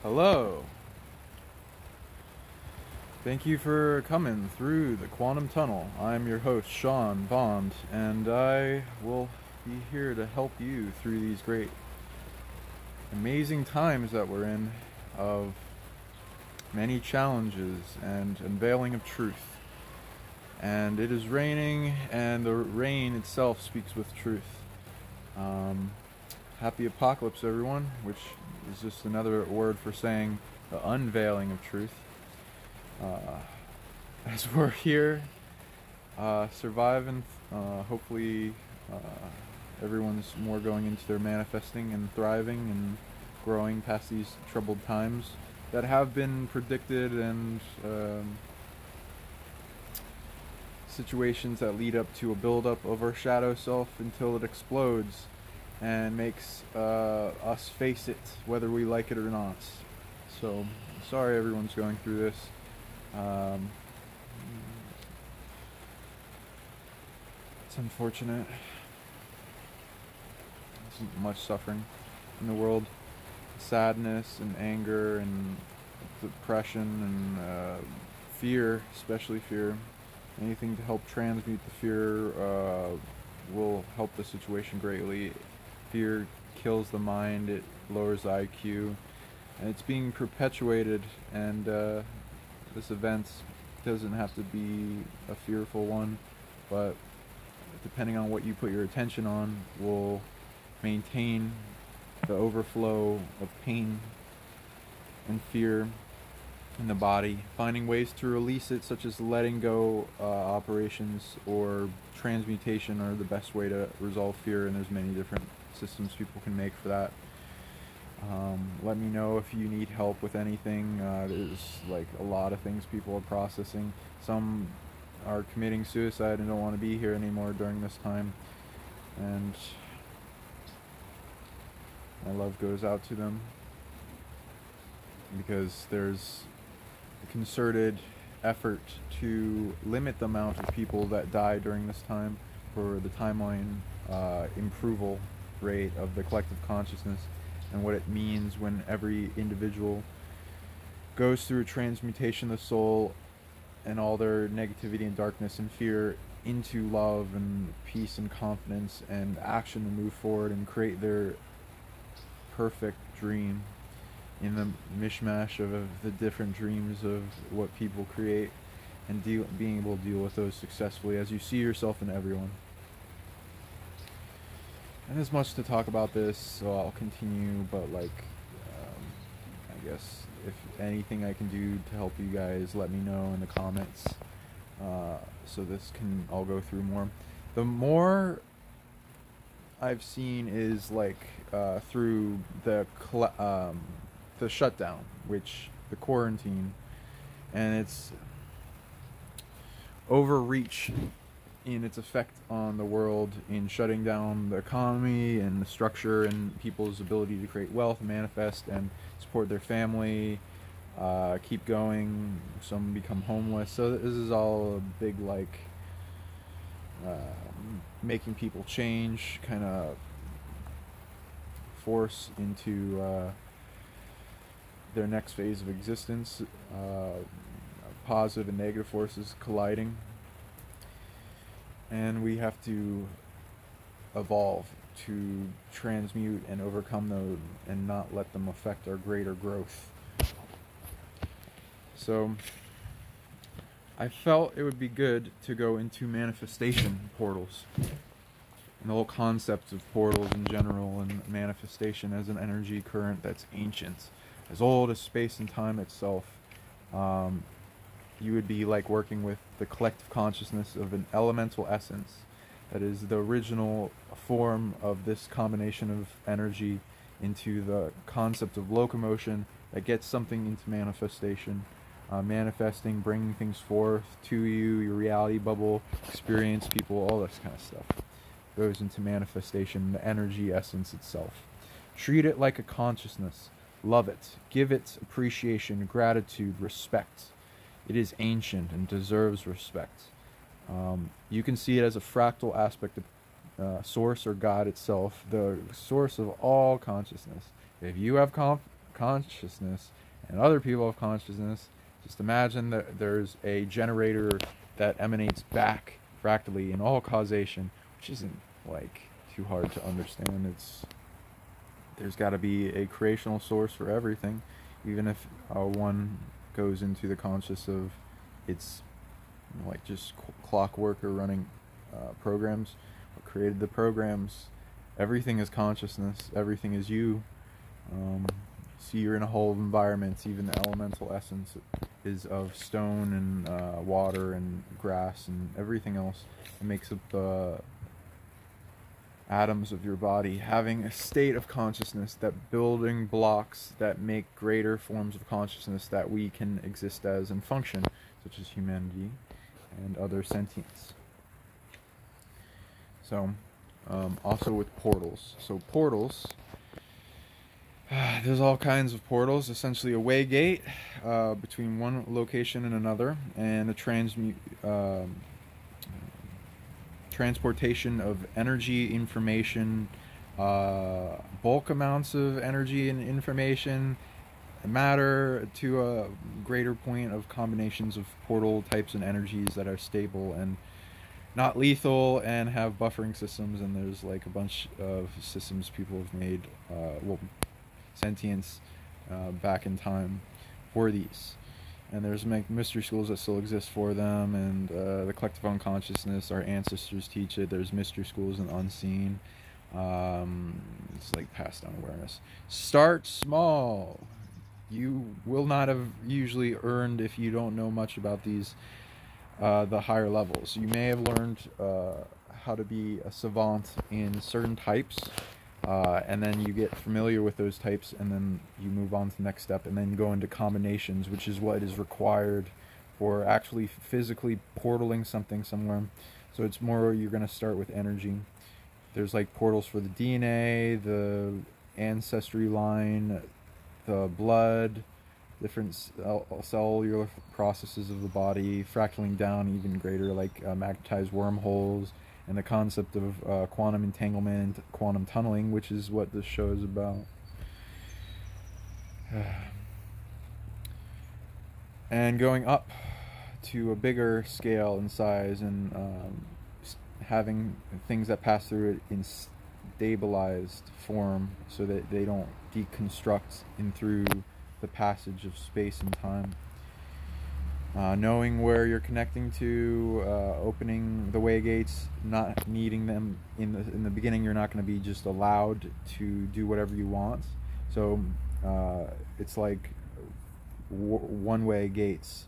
Hello. Thank you for coming through the quantum tunnel. I'm your host, Sean Bond, and I will be here to help you through these great, amazing times that we're in of many challenges and unveiling of truth. And it is raining, and the rain itself speaks with truth. Happy apocalypse, everyone, which is just another word for saying the unveiling of truth. As we're here, surviving, hopefully everyone's more going into their manifesting and thriving and growing past these troubled times that have been predicted, and situations that lead up to a buildup of our shadow self until it explodes and makes us face it, whether we like it or not. So, sorry everyone's going through this. It's unfortunate. There's much suffering in the world. Sadness and anger and depression and fear, especially fear. Anything to help transmute the fear will help the situation greatly. Fear kills the mind, it lowers the IQ, and it's being perpetuated, and this event doesn't have to be a fearful one, but depending on what you put your attention on will maintain the overflow of pain and fear in the body. Finding ways to release it, such as letting go operations or transmutation, are the best way to resolve fear, and there's many different systems people can make for that. Let me know if you need help with anything. There's like a lot of things people are processing. Some are committing suicide and don't want to be here anymore during this time, and my love goes out to them, because there's a concerted effort to limit the amount of people that die during this time for the timeline improval rate of the collective consciousness, and what it means when every individual goes through a transmutation of the soul and all their negativity and darkness and fear into love and peace and confidence and action to move forward and create their perfect dream in the mishmash of the different dreams of what people create, and being able to deal with those successfully as you see yourself in everyone. And there's much to talk about this, so I'll continue, but I guess if anything I can do to help you guys, let me know in the comments, so this can all go through more. The more I've seen is through the shutdown, which the quarantine, and its overreach in its effect on the world in shutting down the economy and the structure and people's ability to create wealth, manifest, and support their family, keep going. Some become homeless. So this is all a big making people change kind of force into their next phase of existence. Positive and negative forces colliding, and we have to evolve to transmute and overcome those and not let them affect our greater growth. So I felt it would be good to go into manifestation portals and the whole concept of portals in general, and manifestation as an energy current that's ancient, as old as space and time itself. You would be like working with the collective consciousness of an elemental essence that is the original form of this combination of energy into the concept of locomotion that gets something into manifestation. Manifesting, bringing things forth to you, your reality bubble, experience, people, all this kind of stuff goes into manifestation, the energy essence itself. Treat it like a consciousness. Love it. Give it appreciation, gratitude, respect. It is ancient and deserves respect. You can see it as a fractal aspect of Source or God itself, the source of all consciousness. If you have consciousness and other people have consciousness, just imagine that there's a generator that emanates back fractally in all causation, which isn't like too hard to understand. There's got to be a creational source for everything, even if one goes into the conscious of it's like just clockwork or running programs. What created the programs? Everything is consciousness. Everything is you. See, you're in a whole environment. Even the elemental essence is of stone and water and grass and everything else. It makes up the atoms of your body, having a state of consciousness, that building blocks that make greater forms of consciousness that we can exist as and function, such as humanity and other sentience. So, also with portals. So portals, there's all kinds of portals. Essentially a way gate between one location and another, and a transportation of energy, information, bulk amounts of energy and information, matter, to a greater point of combinations of portal types and energies that are stable and not lethal and have buffering systems. And there's like a bunch of systems people have made, sentience back in time for these. And there's mystery schools that still exist for them, and the collective unconsciousness, our ancestors teach it. There's mystery schools and unseen. It's like passed down awareness. Start small. You will not have usually earned if you don't know much about these, the higher levels. You may have learned how to be a savant in certain types, and then you get familiar with those types, and then you move on to the next step, and then go into combinations, which is what is required for actually physically portaling something somewhere. So it's more, you're going to start with energy. There's like portals for the DNA, the ancestry line, the blood, different cellular processes of the body, fractaling down even greater, like magnetized wormholes, and the concept of quantum entanglement, quantum tunneling, which is what this show is about. And going up to a bigger scale and size, and having things that pass through it in stabilized form so that they don't deconstruct in through the passage of space and time. Knowing where you're connecting to, opening the way gates, not needing them in the beginning. You're not going to be just allowed to do whatever you want. So it's like one-way gates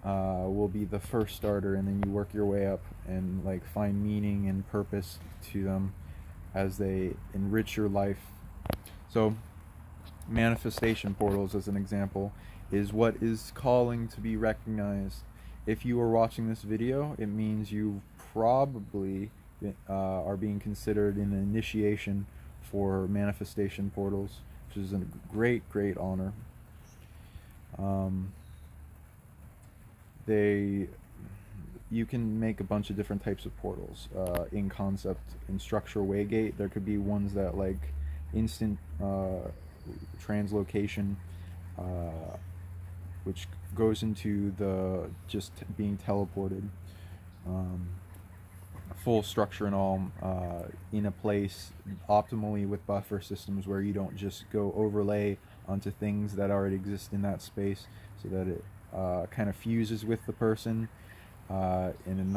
will be the first starter, and then you work your way up and like find meaning and purpose to them as they enrich your life. So manifestation portals, as an example, is what is calling to be recognized. If you are watching this video, it means you probably are being considered in the initiation for manifestation portals, which is a great honor. You can make a bunch of different types of portals in concept. In structure, waygate, there could be ones that like instant translocation, which goes into the just being teleported, full structure and all, in a place optimally with buffer systems where you don't just go overlay onto things that already exist in that space, so that it kind of fuses with the person in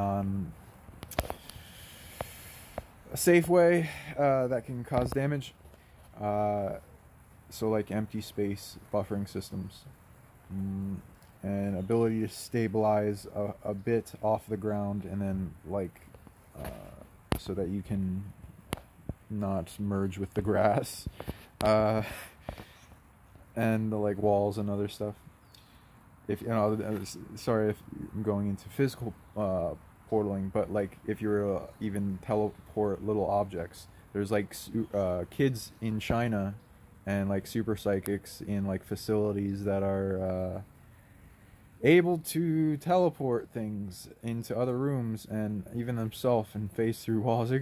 a safe way that can cause damage. So like empty space buffering systems, and ability to stabilize a bit off the ground, and then like so that you can not merge with the grass, and like walls and other stuff. If you know, sorry if I'm going into physical portaling, but like if you're even teleport little objects, there's like kids in China and like super psychics in like facilities that are able to teleport things into other rooms, and even themselves, and phase through walls. They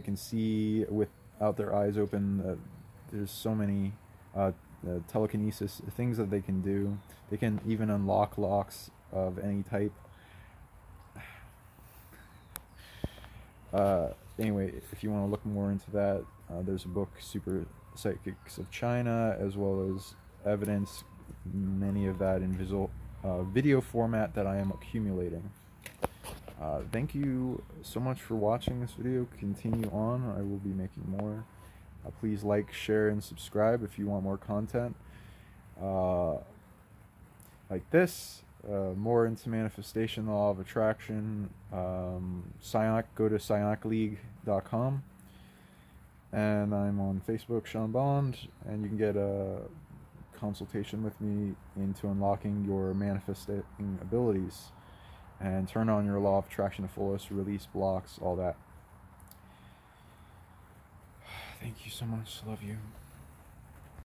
can see without their eyes open. There's so many telekinesis, things that they can do. They can even unlock locks of any type. Anyway, if you want to look more into that, there's a book, Super Psychics of China, as well as evidence, many of that in video format that I am accumulating. Thank you so much for watching this video. Continue on. I will be making more. Please like, share, and subscribe if you want more content like this. More into manifestation, the law of attraction. Psionic, go to psionicleague.com. And I'm on Facebook, Sean Bond, and you can get a consultation with me into unlocking your manifesting abilities and turn on your law of attraction to fullest, release blocks, all that. Thank you so much. Love you.